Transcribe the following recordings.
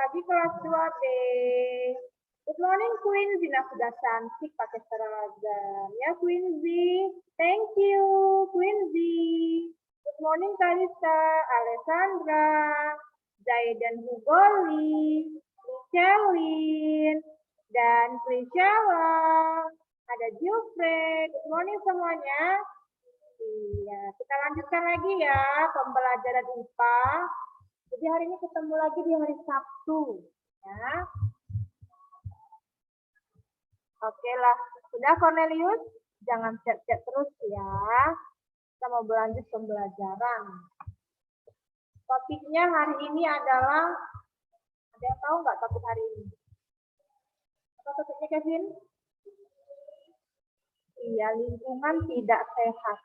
pagi kelas 2B. Good morning Quincy. Nah, sudah cantik pakai seragam. Ya Quincy. Thank you Quincy. Good morning Kalista, Alessandra, Zaidan Hugoli, Michelin, dan Priscilla. Ada Jufre. Good morning semuanya. Iya, kita lanjutkan lagi ya pembelajaran IPA. Jadi hari ini ketemu lagi di hari Sabtu, ya. Oke lah, sudah Cornelius, jangan chat-chat terus ya. Kita mau berlanjut pembelajaran. Topiknya hari ini adalah, ada yang tahu nggak topik hari ini? Apa topiknya Kevin? Iya, lingkungan tidak sehat.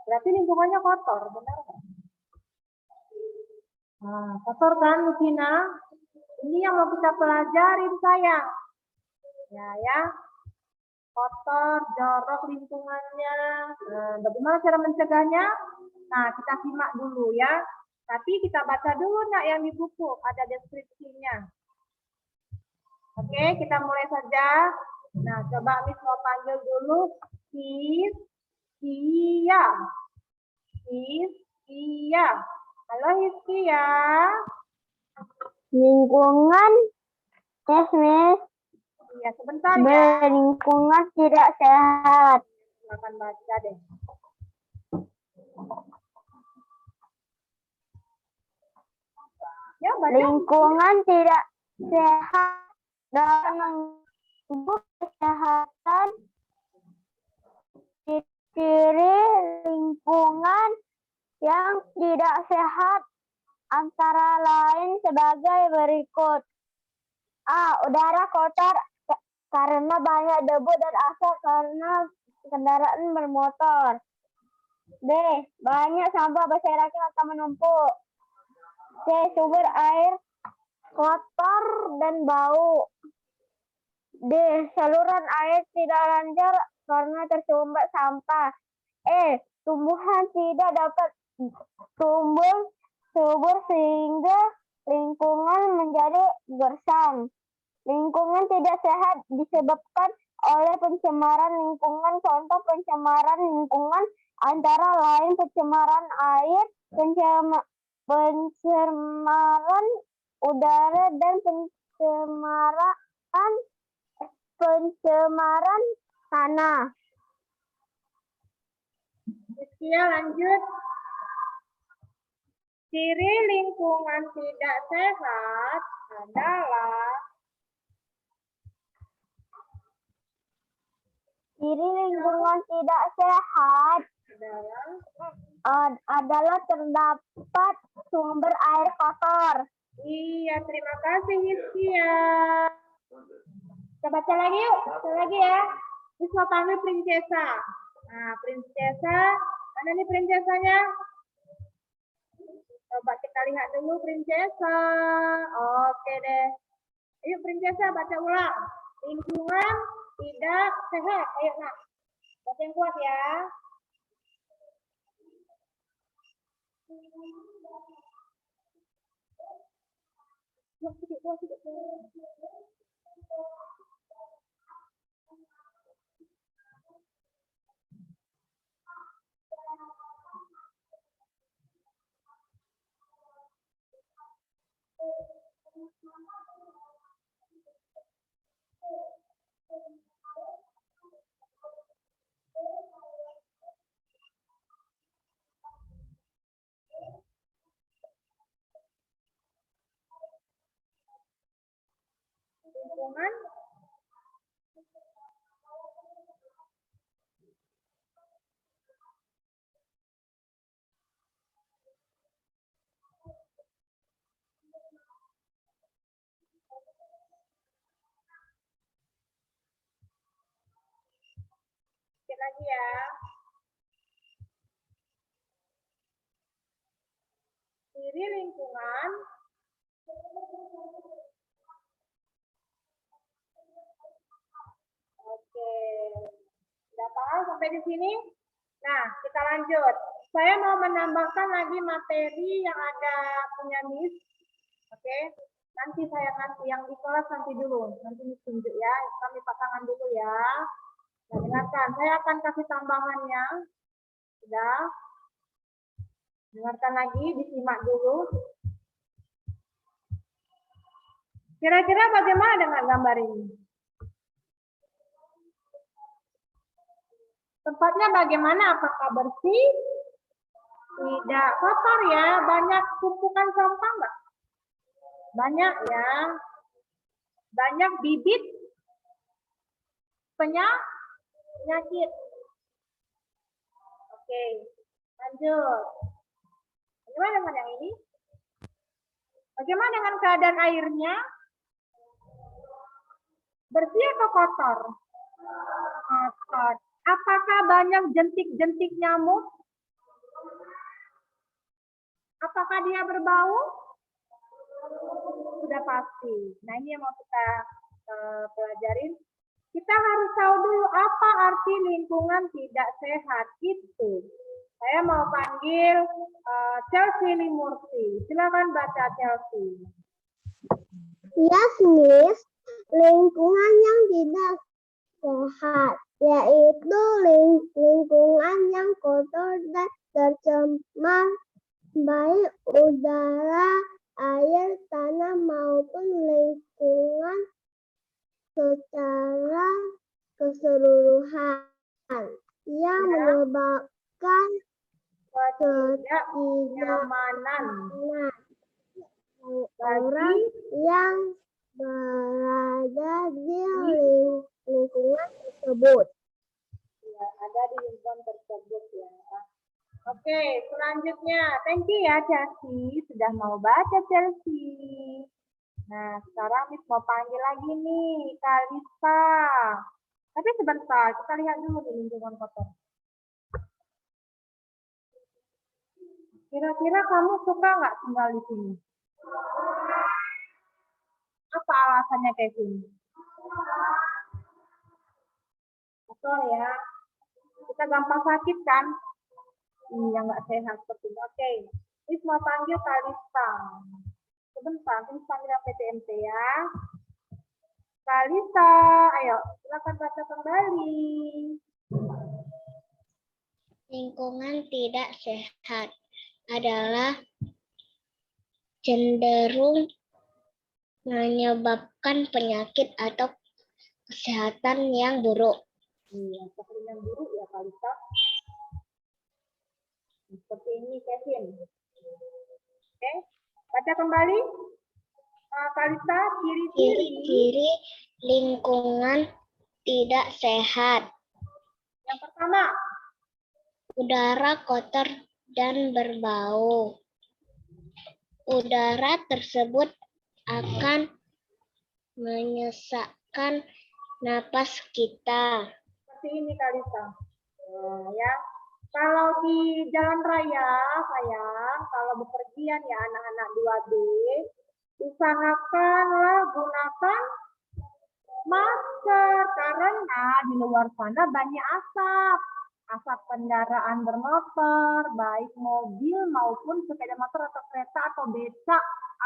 Berarti lingkungannya kotor, benar nggak? Nah, kotor kan, Lucina? Ini yang mau kita pelajarin, sayang. Ya. Kotor, jorok lingkungannya. Nah, bagaimana cara mencegahnya? Nah, kita simak dulu ya. Tapi kita baca dulu nak yang di buku, ada deskripsinya. Oke, kita mulai saja. Nah, coba Miss mau panggil dulu. Hiskia. Halo Hiskia. Lingkungan, Miss. Iya, sebentar ya. Lingkungan tidak sehat. Silakan baca deh. Ya, baca. Lingkungan tidak sehat dalam mengganggu kesehatan. Ciri lingkungan yang tidak sehat antara lain sebagai berikut. A. Udara kotor karena banyak debu dan asap karena kendaraan bermotor. B. Banyak sampah berserakan atau menumpuk. C. Sumber air kotor dan bau. D. Saluran air tidak lancar karena tersumbat sampah. E. Tumbuhan tidak dapat tumbuh subur sehingga lingkungan menjadi gersang. Lingkungan tidak sehat disebabkan oleh pencemaran lingkungan. Contoh pencemaran lingkungan antara lain pencemaran air, pencemaran udara, dan pencemaran tanah. Ya, lanjut. Ciri lingkungan tidak sehat adalah terdapat sumber air kotor. Iya, terima kasih Hiskia. Kita baca lagi yuk, baca lagi ya. Ini mau panggil Princesa. Nah, Princesa, mana nih Princesanya? Coba kita lihat dulu Princesa. Oke deh. Ayo Princesa baca ulang. Lingkungan tidak sehat. Ayo nak. Baca yang kuat ya. Lingkungan sedikit lagi ya. Ciri lingkungan oke. Sudah paham sampai di sini? Nah, kita lanjut. Saya mau menambahkan lagi materi yang ada punya Miss. Oke. Nanti saya yang di kelas nanti dulu. Nanti tunjuk ya. Kami pasangan dulu ya. Nah, dengarkan. Saya akan kasih tambahannya. Sudah. Dengarkan lagi. Disimak dulu. Kira-kira bagaimana dengan gambar ini? Tempatnya bagaimana? Apakah bersih? Tidak kotor ya. Banyak tumpukan sampah enggak? Banyak ya. Banyak bibit penyakit. Oke, lanjut. Bagaimana dengan yang ini? Bagaimana dengan keadaan airnya? Bersih atau kotor? Kotor. Apakah banyak jentik-jentik nyamuk? Apakah dia berbau? Sudah pasti. Nah, ini yang mau kita pelajarin. Kita harus tahu dulu apa arti lingkungan tidak sehat itu. Saya mau panggil Chelsea Limurti. Silakan baca Chelsea. Yes, Miss. Lingkungan yang tidak sehat yaitu lingkungan yang kotor dan tercemar, baik udara, air, tanah maupun lingkungan secara keseluruhan yang menyebabkan ketidaknyamanan orang yang berada di lingkungan tersebut. Ya, ada di lingkungan tersebut ya. Oke, selanjutnya. Thank you ya Chelsea. Sudah mau baca Chelsea. Nah, sekarang Miss mau panggil lagi nih, Kalisa. Tapi sebentar, kita lihat dulu di lingkungan kotor. Kira-kira kamu suka nggak tinggal di sini? Apa alasannya kayak gini? Betul ya. Kita gampang sakit kan? Iya, nggak sehat seperti itu. Oke, Miss mau panggil Kalisa. Sebentar, Miss panggil PTMT ya. Kalisa, ayo silakan baca kembali. Lingkungan tidak sehat adalah cenderung menyebabkan penyakit atau kesehatan yang buruk. Iya, seperti yang buruk ya Kalisa. Seperti ini Kevin. Oke, baca kembali. Kalisa, Ciri-ciri lingkungan tidak sehat. Yang pertama, udara kotor dan berbau. Udara tersebut akan menyesakkan napas kita. seperti ini Kalisa. Nah, ya. Kalau di jalan raya, sayang, kalau bepergian ya anak-anak 2B, usahakanlah gunakan masker karena di luar sana banyak asap kendaraan bermotor, baik mobil maupun sepeda motor atau kereta atau becak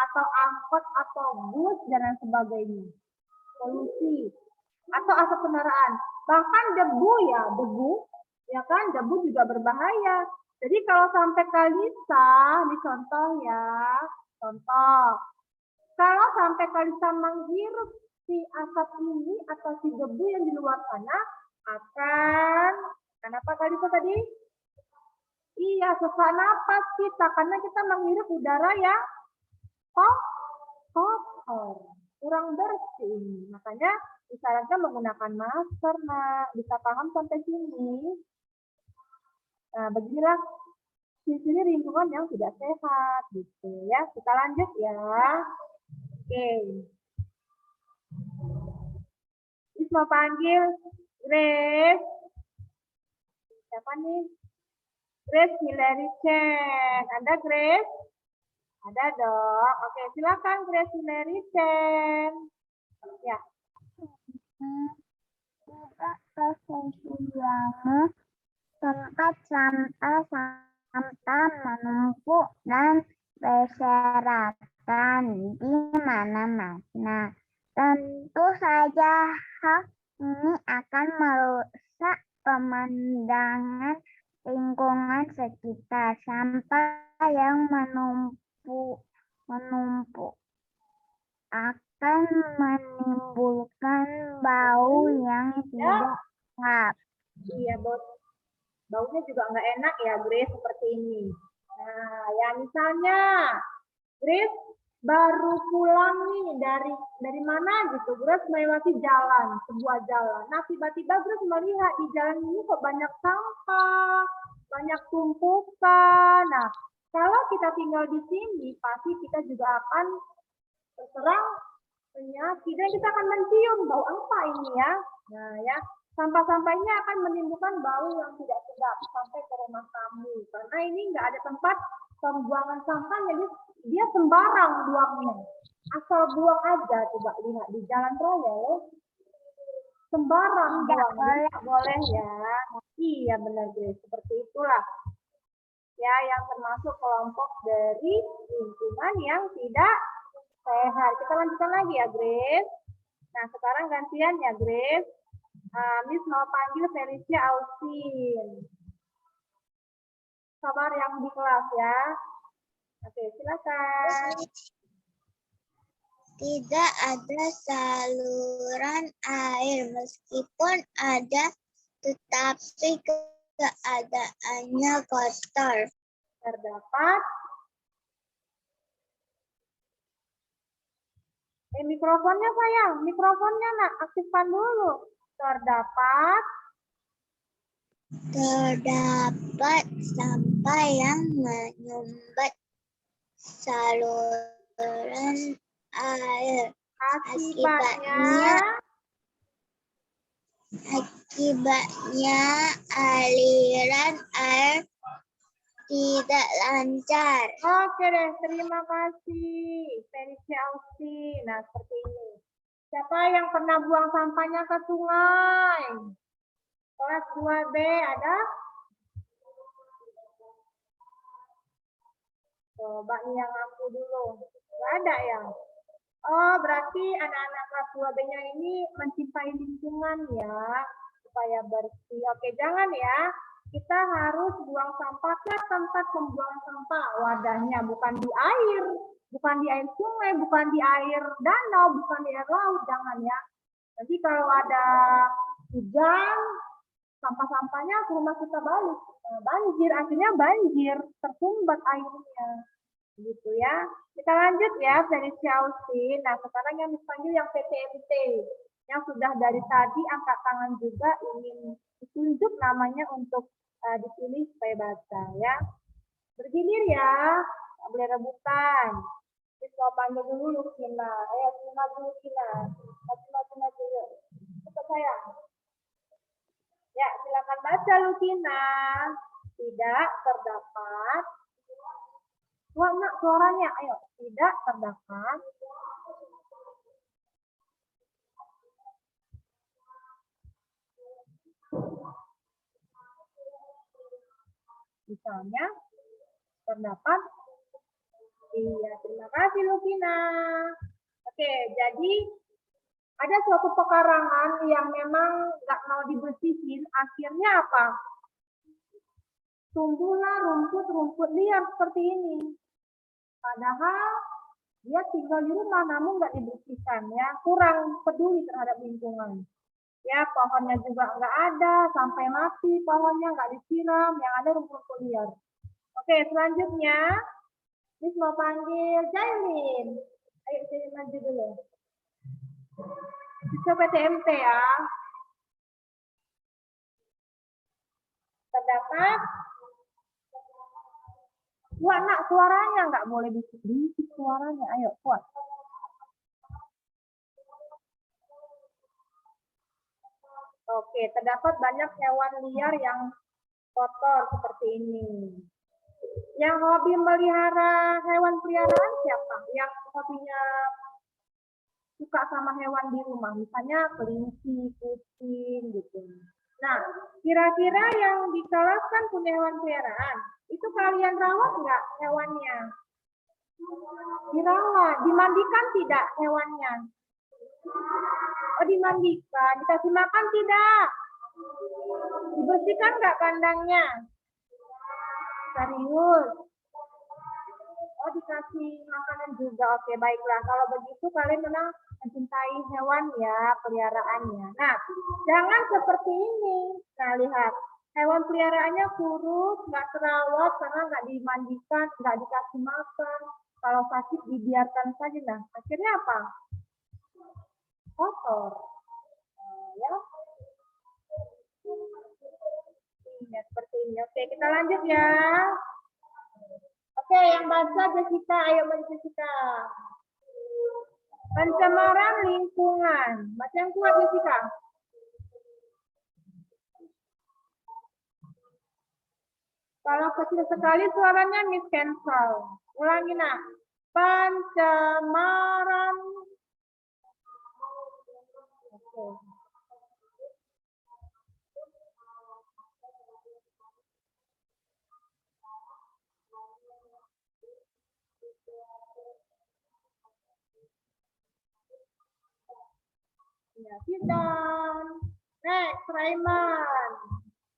atau angkot atau bus dan lain sebagainya. Polusi atau asap kendaraan, bahkan debu ya kan, debu juga berbahaya. Jadi kalau sampai Kalisa, ini contoh ya, kalau sampai Kalisa menghirup si asap ini atau si debu yang di luar sana, kenapa Kalisa tadi? Iya, sesak napas kita, karena kita menghirup udara yang kotor, kurang bersih. Makanya disarankan menggunakan masker, Nak. Bisa paham sampai sini? Nah, beginilah ciri lingkungan yang tidak sehat, gitu ya. Kita lanjut ya. Oke. Bisa panggil Grace. Siapa nih? Grace Hillary Chen. Ada Grace? Ada dong. Oke, silakan Grace Hillary Chen. Ya. Tidak tersedianya tempat sampah menumpuk dan berserakan ditemukan di mana-mana. Tentu saja hal ini akan merusak pemandangan lingkungan sekitar. Sampah yang menumpuk akan menimbulkan bau yang tidak sedap. Iya, Bos. Baunya juga nggak enak ya, Grace, seperti ini. Nah, ya misalnya Grace baru pulang nih dari mana gitu. Grace melewati jalan, sebuah jalan. Nah, tiba-tiba Grace melihat di jalan ini kok banyak sampah, banyak tumpukan. Nah, kalau kita tinggal di sini, pasti kita juga akan terserang penyakit dan kita akan mencium bau apa ini ya. Nah, ya. Sampah-sampah ini akan menimbulkan bau yang tidak sedap sampai ke rumah kamu. Karena ini nggak ada tempat pembuangan sampah, jadi dia sembarang buangnya. Asal buang aja, coba lihat di jalan raya ya. Sembarang buang, nggak boleh ya. Iya benar Grace, seperti itulah. Ya, yang termasuk kelompok dari lingkungan yang tidak sehat. Kita lanjutkan lagi ya Grace. Nah, sekarang gantian ya Grace. Miss mau panggil Felicia Austin. Sabar yang di kelas ya. Oke, silakan. Tidak ada saluran air meskipun ada, tetapi keadaannya kotor. Terdapat. Mikrofonnya sayang, mikrofonnya nak aktifkan dulu. Terdapat sampah yang menyumbat saluran air. Akibatnya aliran air tidak lancar. Oke deh, terima kasih Felicia Austin. Nah, seperti ini. Siapa yang pernah buang sampahnya ke sungai? Kelas 2B ada? Coba nih yang aku dulu. Nggak ada ya? Oh, berarti anak-anak kelas 2B-nya ini mencintai lingkungan ya. Supaya bersih. Oke, jangan ya. Kita harus buang sampah ke tempat pembuangan sampah. Wadahnya bukan di air. Bukan di air sungai, bukan di air danau, bukan di air laut. Jangan ya. Nanti kalau ada hujan, sampah-sampahnya ke rumah kita balik. Banjir, akhirnya banjir. Tersumbat airnya. Gitu ya. Kita lanjut ya, Felicia Austin. Nah, sekarang yang dipanggil yang PTMT. Yang sudah dari tadi angkat tangan juga ingin ditunjuk namanya untuk dipilih supaya baca ya. Bergilir ya, nggak boleh rebutan. Kita panggil dulu Lukina. Ayo, maju Lukina. Maju yuk. Cepat sayang. Ya, silakan baca Lukina. Tidak terdapat. Wah, nak suaranya. Ayo, tidak terdapat. Misalnya, terdapat. Iya, terima kasih Lukina. Oke, jadi ada suatu pekarangan yang memang nggak mau dibersihin. Akhirnya apa? Tumbuhlah rumput-rumput liar seperti ini. Padahal dia tinggal di rumah namun nggak dibersihkan ya, kurang peduli terhadap lingkungan. Ya, pohonnya juga nggak ada, sampai mati pohonnya nggak disiram, yang ada rumput liar. Oke, selanjutnya, Miss mau panggil Jailin. Ayo Jailin maju dulu. Siswa PTMT ya. Terdapat. Wah, nak suaranya nggak boleh bisik-bisik suaranya. Ayo, kuat. Oke, terdapat banyak hewan liar yang kotor seperti ini. Yang hobi melihara hewan peliharaan siapa? Yang hobinya suka sama hewan di rumah, misalnya kelinci, kucing, gitu. Nah, kira-kira yang di kelas kan punya hewan peliharaan, itu kalian rawat nggak hewannya? dirawat. Dimandikan tidak hewannya? Oh, dimandikan. Dikasih makan tidak? Dibersihkan nggak kandangnya? Serius? Oh, dikasih makanan juga. Oke, baiklah. Kalau begitu kalian memang mencintai hewan ya, peliharaannya. Nah, jangan seperti ini. Nah, lihat. Hewan peliharaannya kurus, nggak terawat karena nggak dimandikan, nggak dikasih makan. Kalau sakit dibiarkan saja. Nah, akhirnya apa? Kotor. Nah, ya. Ya, seperti ini. Oke, kita lanjut ya. Oke, yang baca Jessica. Ayo baca Jessica. Pencemaran lingkungan. Baca yang kuat Jessica. Kalau kecil sekali suaranya Miss Cancel. Ulangi nak. Pencemaran. Oke. Ya, sit down. Next, Raiman.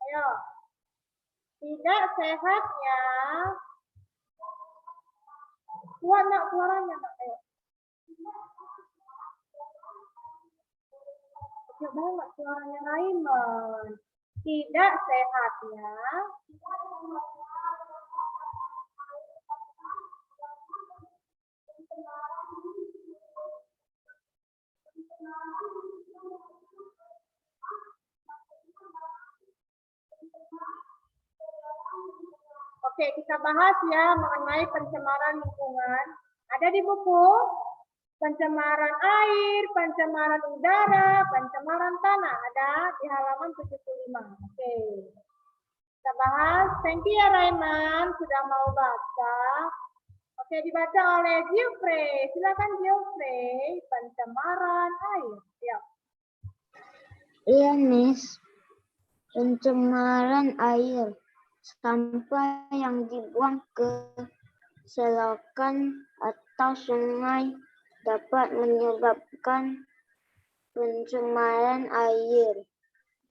Ayo. Tidak sehatnya. Kuat nak suaranya nak. Ayo. Kecil banget suaranya Raiman. Tidak sehatnya. Oke, kita bahas ya mengenai pencemaran lingkungan. Ada di buku pencemaran air, pencemaran udara, pencemaran tanah. Ada di halaman 75. Oke. Kita bahas. Thank you ya Raiman sudah mau baca. Oke, dibaca oleh Geoffrey. Silakan Geoffrey. Pencemaran air. Ya. Iya, Miss. Pencemaran air. Sampah yang dibuang ke selokan atau sungai dapat menyebabkan pencemaran air.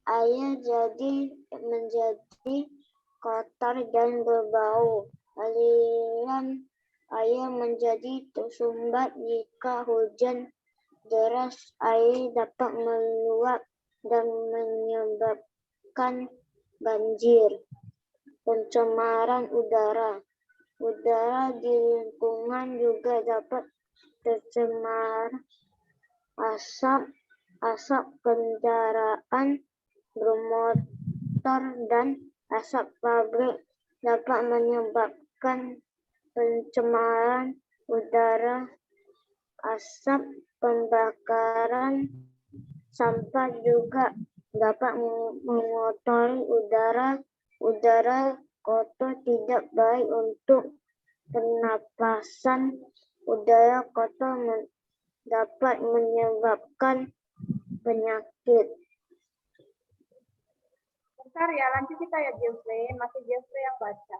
Air menjadi kotor dan berbau. Aliran air menjadi tersumbat jika hujan deras. Air dapat meluap dan menyebabkan banjir. Pencemaran udara. Udara di lingkungan juga dapat tercemar. Asap kendaraan bermotor dan asap pabrik dapat menyebabkan pencemaran udara. Asap pembakaran sampah juga dapat mengotori udara. Udara kotor tidak baik untuk pernapasan. Udara kotor dapat menyebabkan penyakit. Bentar ya, lanjut kita ya Geoffrey. Masih Geoffrey yang baca.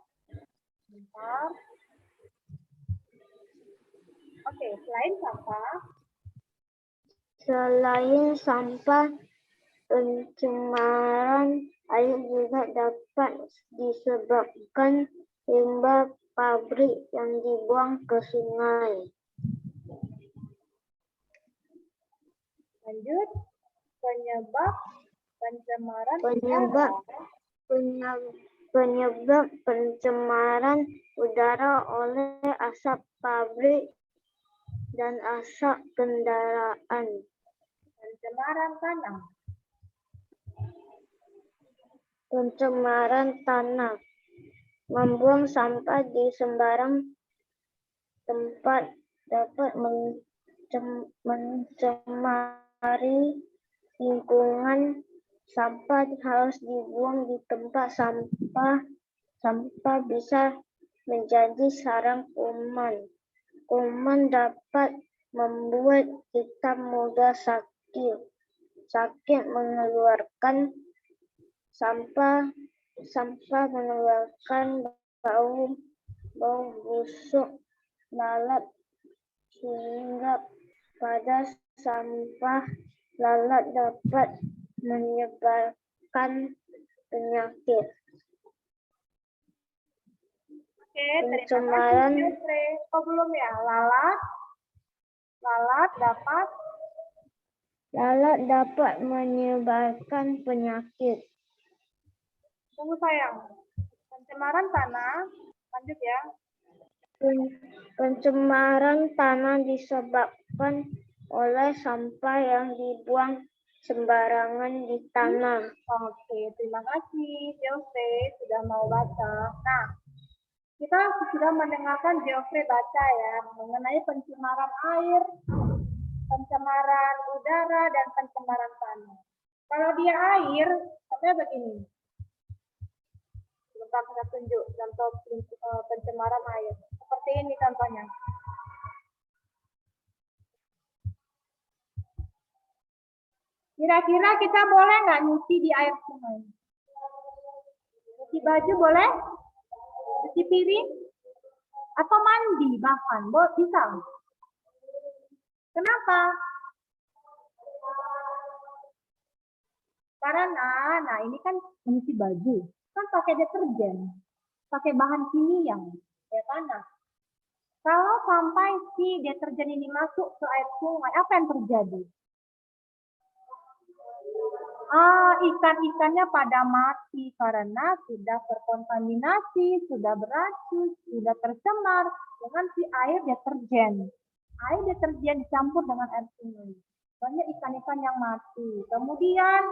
Bentar. Oke, selain sampah. Selain sampah, pencemaran air juga dapat disebabkan limbah pabrik yang dibuang ke sungai. Lanjut. Penyebab pencemaran Penyebab pencemaran udara oleh asap pabrik dan asap kendaraan. Pencemaran tanah. Pencemaran tanah. Membuang sampah di sembarang tempat dapat mencemari lingkungan. Sampah harus dibuang di tempat sampah. Sampah bisa menjadi sarang kuman. Kuman dapat membuat kita mudah sakit. Mengeluarkan sampah mengeluarkan bau busuk, lalat sehingga pada sampah lalat dapat menyebarkan penyakit. Oke, terima Pencemaran. kasih, Jeffrey. Oh, belum ya? Lalat dapat Menyebarkan penyakit. tunggu sayang. Pencemaran tanah, lanjut ya. Pencemaran tanah disebabkan oleh sampah yang dibuang sembarangan di tanah. Oke, terima kasih, Jeffrey, sudah mau baca. Nah, kita sudah mendengarkan Jeffrey baca ya, mengenai pencemaran air, pencemaran udara, dan pencemaran tanah. Kalau dia air, contohnya begini. Sebentar saya tunjuk contoh pencemaran air. Seperti ini contohnya. Kira-kira kita boleh nggak nyuci di air sungai? Nyuci baju boleh? Cuci piring? Atau mandi bahkan? Bisa? Kenapa? Karena, nah ini kan nyuci baju. Kan pakai deterjen. Pakai bahan kimia. Ya kan? Nah, kalau sampai si deterjen ini masuk ke air sungai, apa yang terjadi? Ikan-ikannya pada mati karena sudah terkontaminasi, sudah beracun, sudah tercemar dengan si air deterjen. Air deterjen dicampur dengan air sungai. Banyak ikan-ikan yang mati. Kemudian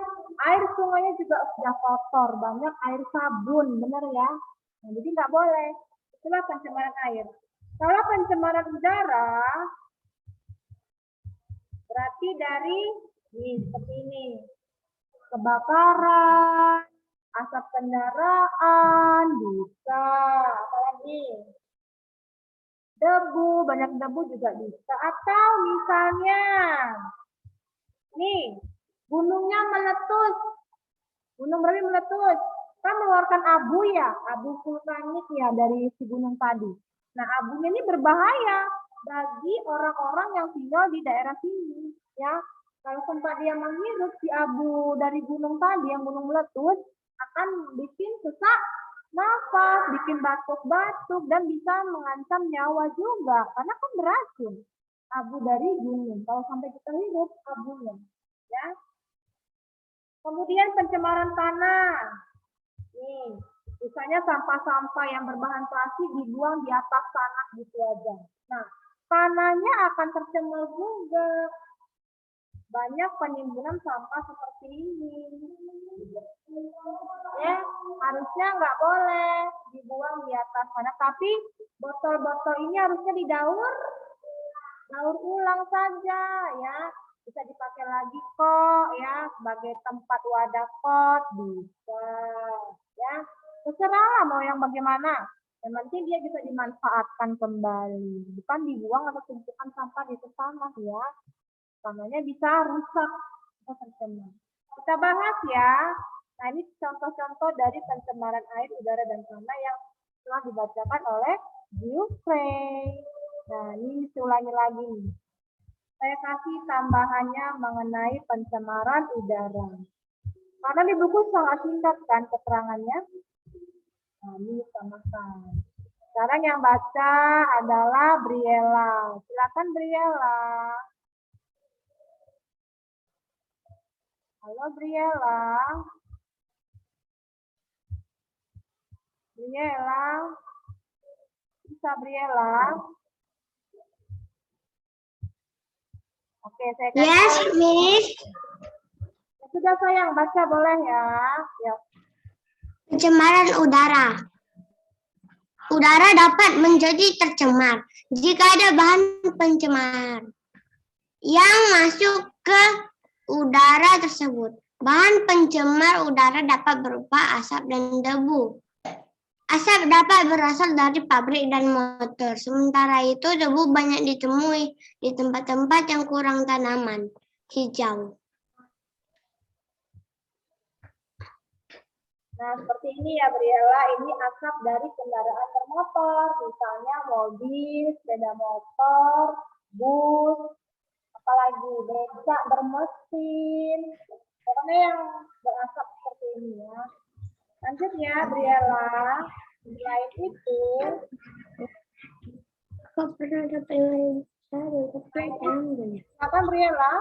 air sungainya juga sudah kotor, banyak air sabun, benar ya? Nah, jadi nggak boleh. Itulah pencemaran air. Kalau pencemaran udara, berarti dari seperti ini. Kebakaran, asap kendaraan, bisa. Apalagi? Debu, banyak debu juga bisa. Atau misalnya, nih, gunungnya meletus. Gunung Merapi meletus. Kan mengeluarkan abu ya, abu vulkanik ya dari si gunung tadi. Nah, abunya ini berbahaya bagi orang-orang yang tinggal di daerah sini. Ya, kalau sempat dia menghirup si abu dari gunung tadi, yang gunung meletus, akan bikin sesak nafas, bikin batuk-batuk, dan bisa mengancam nyawa juga. Karena kan beracun abu dari gunung. Kalau sampai kita hirup abunya. Ya. Kemudian pencemaran tanah. Nih, misalnya sampah-sampah yang berbahan plastik dibuang di atas tanah gitu aja. Nah, tanahnya akan tercemar juga. Banyak penimbunan sampah seperti ini. Ya, harusnya nggak boleh dibuang di atas tanah. Tapi botol-botol ini harusnya didaur ulang saja ya. Bisa dipakai lagi kok ya sebagai tempat wadah pot bisa ya. Terserah mau yang bagaimana. Yang penting dia bisa dimanfaatkan kembali, bukan dibuang atau tumpukan sampah di tanah ya. Tanahnya bisa rusak atau tercemar. Kita bahas ya. Nah, ini contoh-contoh dari pencemaran air, udara, dan tanah yang telah dibacakan oleh Jeffrey. Nah, ini diulangi lagi nih. Saya kasih tambahannya mengenai pencemaran udara. Karena di buku sangat singkat kan keterangannya. Nah, ini tambahkan. Sekarang yang baca adalah Briella. Silakan Briella. Halo Briella. Briella. Bisa Briella? Oke, saya kasih. Yes, Miss. Ya, sudah sayang, baca boleh ya. Ya. Pencemaran udara. Udara dapat menjadi tercemar jika ada bahan pencemar yang masuk ke udara tersebut. Bahan pencemar udara dapat berupa asap dan debu. Asap dapat berasal dari pabrik dan motor. Sementara itu, debu banyak ditemui di tempat-tempat yang kurang tanaman hijau. Nah, seperti ini ya Briella, ini asap dari kendaraan bermotor, misalnya mobil, sepeda motor, bus, apalagi becak bermesin, pokoknya yang berasap seperti ini ya. Lanjut ya, Briella. Selain itu, Kok pernah ada pengen cari tapi apa Briella?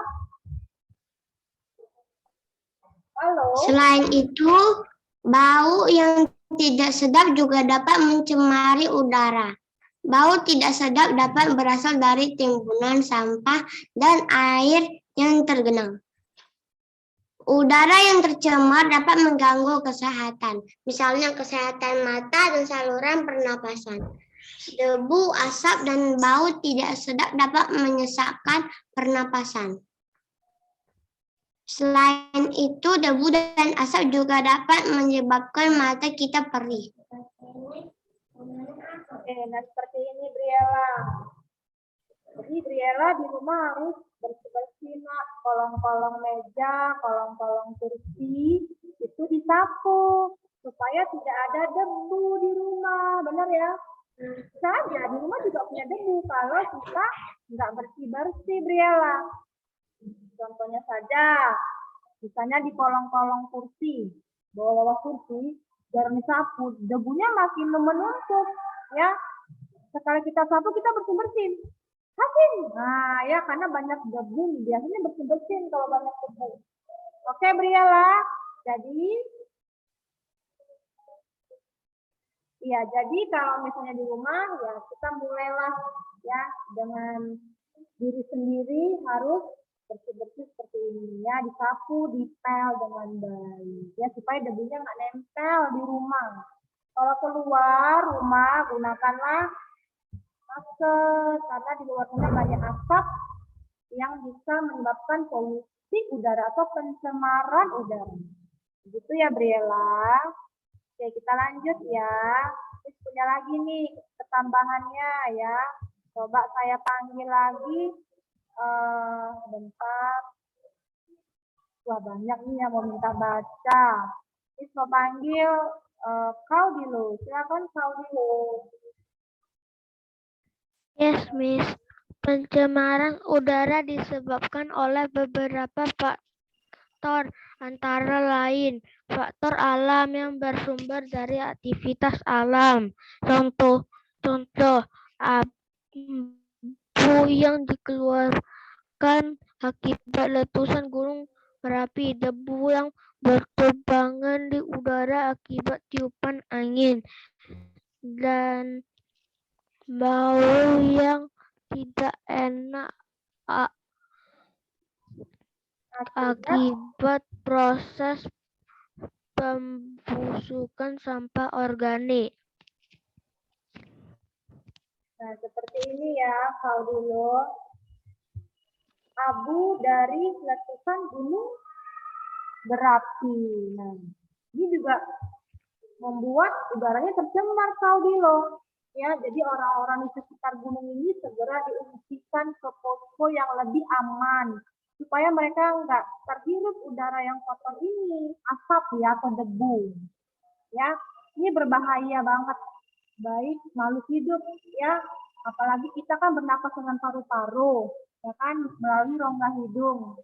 Halo? Selain itu, bau yang tidak sedap juga dapat mencemari udara. Bau tidak sedap dapat berasal dari timbunan sampah dan air yang tergenang. Udara yang tercemar dapat mengganggu kesehatan, misalnya kesehatan mata dan saluran pernapasan. Debu, asap, dan bau tidak sedap dapat menyesakkan pernapasan. Selain itu, debu dan asap juga dapat menyebabkan mata kita perih. Oke, nah seperti ini Briella. Jadi Briella di rumah harus bersih-bersih, nak. Kolong-kolong meja, kolong-kolong kursi itu disapu supaya tidak ada debu di rumah, benar ya? Saja di rumah juga punya debu kalau kita nggak bersih-bersih, Briella. Contohnya saja, misalnya di kolong-kolong kursi, bawah-bawah kursi, jarang disapu, debunya makin menumpuk, ya. Sekali kita sapu, kita bersih-bersin. Hasil. Nah, ya karena banyak debu, biasanya bersih-bersin kalau banyak debu. Oke, Briella. Jadi, iya, jadi kalau misalnya di rumah, ya kita mulailah ya dengan diri sendiri harus bersih-bersih seperti ini ya, disapu, dipel dengan baik ya supaya debunya nggak nempel di rumah. Kalau keluar rumah gunakanlah masker karena di luar sana banyak asap yang bisa menyebabkan polusi udara atau pencemaran udara. Begitu ya Briella. Oke, kita lanjut ya. Terus punya lagi nih ketambahannya ya. Coba saya panggil lagi. Bentar. Wah, banyak nih yang mau minta baca. Terus mau panggil kau dulu. Silakan kau dulu. Yes, Miss. Pencemaran udara disebabkan oleh beberapa faktor, antara lain faktor alam yang bersumber dari aktivitas alam. Contoh abu yang dikeluarkan akibat letusan gunung berapi, debu yang berterbangan di udara akibat tiupan angin, dan bau yang tidak enak akibat proses pembusukan sampah organik. Nah, seperti ini ya, kau dulu. Abu dari letusan gunung berapi. Nah, ini juga membuat udaranya tercemar, kau dulu. Ya, jadi orang-orang di sekitar gunung ini segera diungsikan ke posko yang lebih aman supaya mereka nggak terhirup udara yang kotor ini, asap ya atau debu. Ya, ini berbahaya banget baik makhluk hidup ya, apalagi kita kan bernapas dengan paru-paru, ya kan melalui rongga hidung.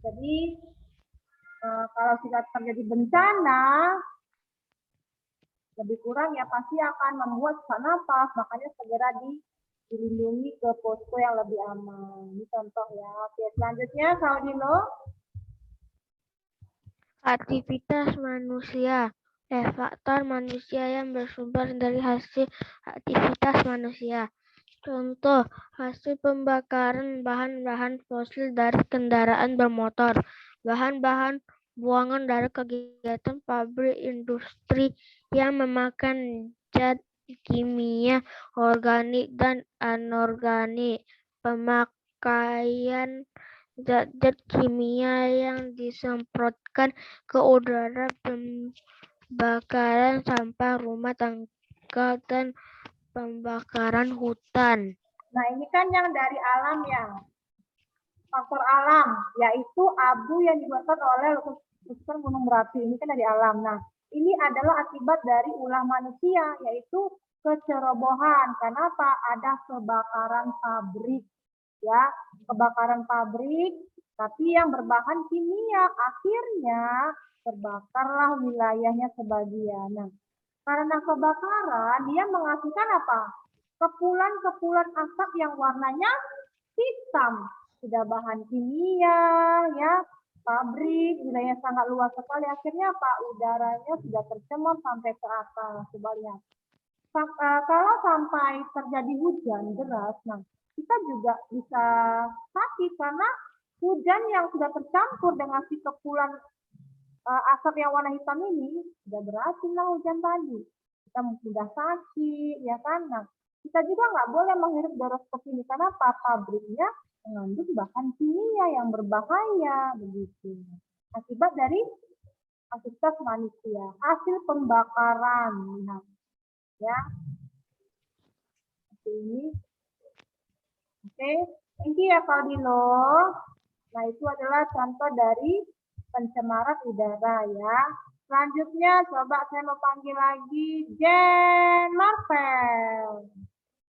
Jadi kalau sudah terjadi bencana lebih kurang ya pasti akan membuat sesak napas, makanya segera dilindungi ke posko yang lebih aman. Ini contoh ya. Oke, selanjutnya Saudino. Aktivitas manusia. Faktor manusia yang bersumber dari hasil aktivitas manusia. Contoh, hasil pembakaran bahan-bahan fosil dari kendaraan bermotor, bahan-bahan buangan dari kegiatan pabrik industri yang memakan zat kimia organik dan anorganik, pemakaian zat-zat kimia yang disemprotkan ke udara, pembakaran sampah rumah tangga, dan pembakaran hutan. Nah, ini kan yang dari alam ya. Faktor alam, yaitu abu yang dibuatkan oleh letusan gunung berapi. Ini kan dari alam. Nah, ini adalah akibat dari ulah manusia, yaitu kecerobohan. Kenapa? Ada kebakaran pabrik. ya, kebakaran pabrik, tapi yang berbahan kimia. Akhirnya terbakarlah wilayahnya sebagian. Nah, karena kebakaran, dia menghasilkan apa? Kepulan-kepulan asap yang warnanya hitam. Sudah bahan kimia, ya, pabrik, wilayah sangat luas sekali. Akhirnya apa? Udaranya sudah tercemar sampai ke atas. Coba lihat. Kalau sampai terjadi hujan deras, nah kita juga bisa sakit karena hujan yang sudah tercampur dengan si kepulan asap yang warna hitam ini sudah beracun lah hujan tadi. Kita mudah sakit, ya kan? Nah, kita juga nggak boleh menghirup udara seperti ini karena apa? Pabriknya mengandung bahan kimia yang berbahaya begitu. Akibat dari aktivitas manusia, hasil pembakaran. Nah, ya, seperti ini. Oke, thank you ya Kaldilo. Nah, itu adalah contoh dari pencemaran udara ya. Selanjutnya, coba saya mau panggil lagi Jen Marvel.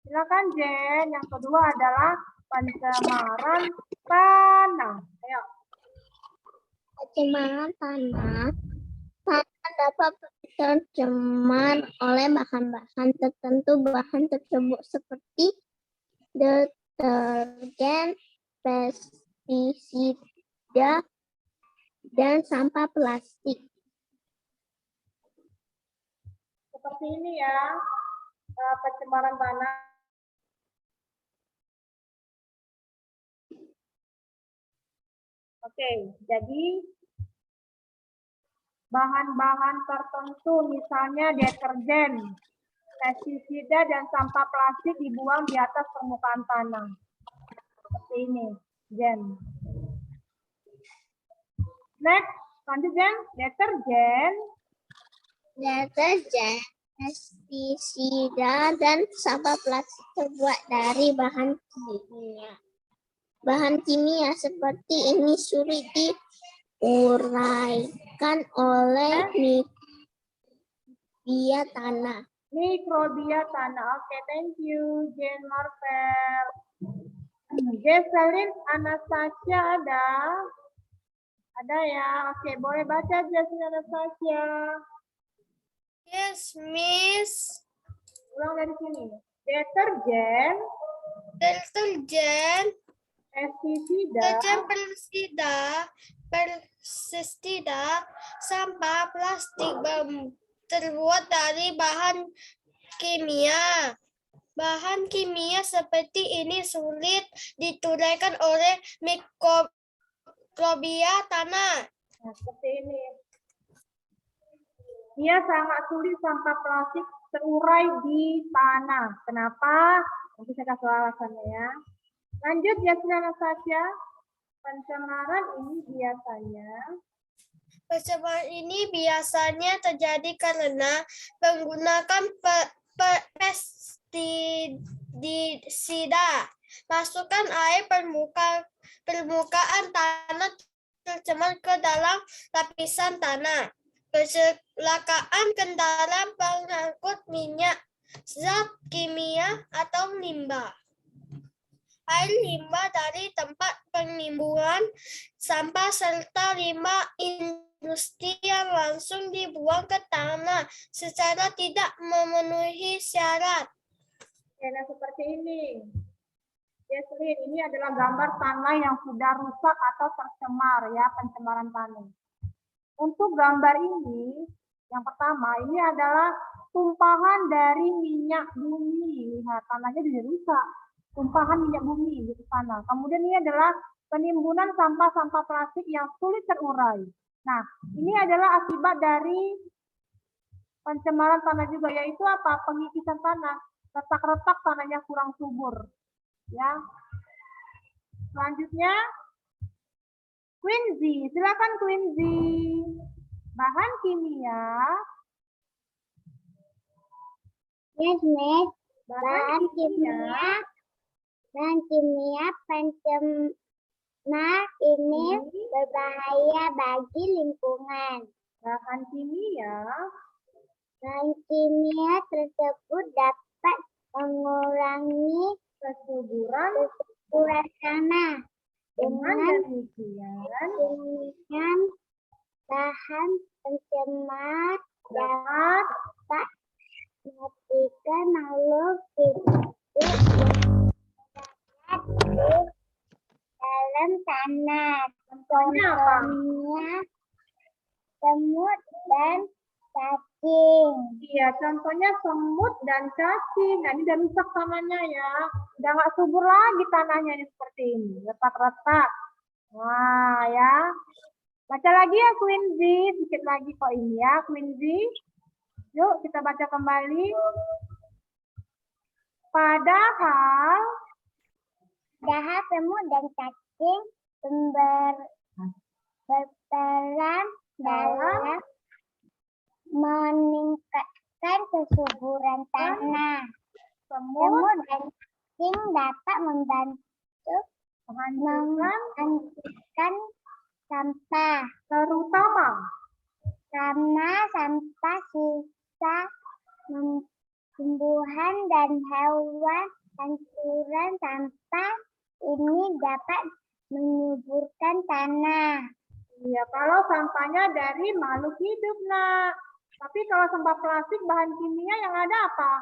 Silakan Jen. Yang kedua adalah pencemaran tanah. Ayo. Pencemaran tanah. Tanah dapat tercemar oleh bahan-bahan tertentu. Bahan tersebut seperti deterjen, pestisida, dan sampah plastik. Seperti ini ya, pencemaran tanah. Oke, jadi bahan-bahan tertentu, misalnya deterjen, pestisida, dan sampah plastik dibuang di atas permukaan tanah. Seperti ini, Jen. Next, lanjut Jen. Deterjen, Pestisida, dan sampah plastik terbuat dari bahan kimia. Bahan kimia seperti ini sulit diuraikan oleh mikrobia tanah. mikrobia tanah. Oke, thank you, Jen Marvel. Jesselyn Anastasia ada? Ada ya? Oke, boleh baca Jesselyn Anastasia. Yes, Miss. Ulang dari sini. Deterjen, pestisida, sampah plastik terbuat dari bahan kimia. Bahan kimia seperti ini sulit diuraikan oleh mikrobia tanah. nah seperti ini. Dia sangat sulit sampah plastik terurai di tanah. Kenapa? Nanti saya kasih alasannya ya. Lanjut Jesselyn Anastasia. Pencemaran ini biasanya terjadi karena menggunakan pestisida. Masukkan air permukaan tanah tercemar ke dalam lapisan tanah. Kecelakaan kendaraan pengangkut minyak, zat kimia, atau limbah. Air limbah dari tempat penimbunan sampah serta limbah industri yang langsung dibuang ke tanah secara tidak memenuhi syarat. nah seperti ini. Jesselyn, ini adalah gambar tanah yang sudah rusak atau tercemar ya, pencemaran tanah. Untuk gambar ini, yang pertama ini adalah tumpahan dari minyak bumi. Lihat, tanahnya sudah rusak. Tumpahan minyak bumi di sana. Kemudian ini adalah penimbunan sampah-sampah plastik yang sulit terurai. Nah, ini adalah akibat dari pencemaran tanah juga, yaitu apa? Pengikisan tanah. Retak-retak tanahnya kurang subur. Ya. Selanjutnya, Quincy. Silakan Quincy. Bahan kimia. Yes, Miss. Bahan kimia. Bahan kimia pencemar ini berbahaya bagi lingkungan. Bahan kimia tersebut dapat mengurangi kesuburan suasana. Dengan Dengan demikian, bahan pencemar dapat dapat mematikan makhluk hidup yang terdapat di dalam tanah. contohnya apa? Contohnya semut dan cacing. Iya, contohnya semut dan cacing. Nah, ini udah rusak tanahnya ya. Udah nggak subur lagi tanahnya ini seperti ini. Retak-retak. Wah, ya. Baca lagi ya, Quincy. Sedikit lagi kok ini ya, Quincy. Yuk, kita baca kembali. Padahal Semut dan cacing berperan dalam meningkatkan kesuburan tanah. semut Semut dan cacing dapat membantu menghentikan sampah, terutama karena sampah sisa tumbuhan dan hewan. Hancuran sampah ini dapat menyuburkan tanah. iya, kalau sampahnya dari makhluk hidup, Nak. Tapi kalau sampah plastik bahan kimia yang ada apa?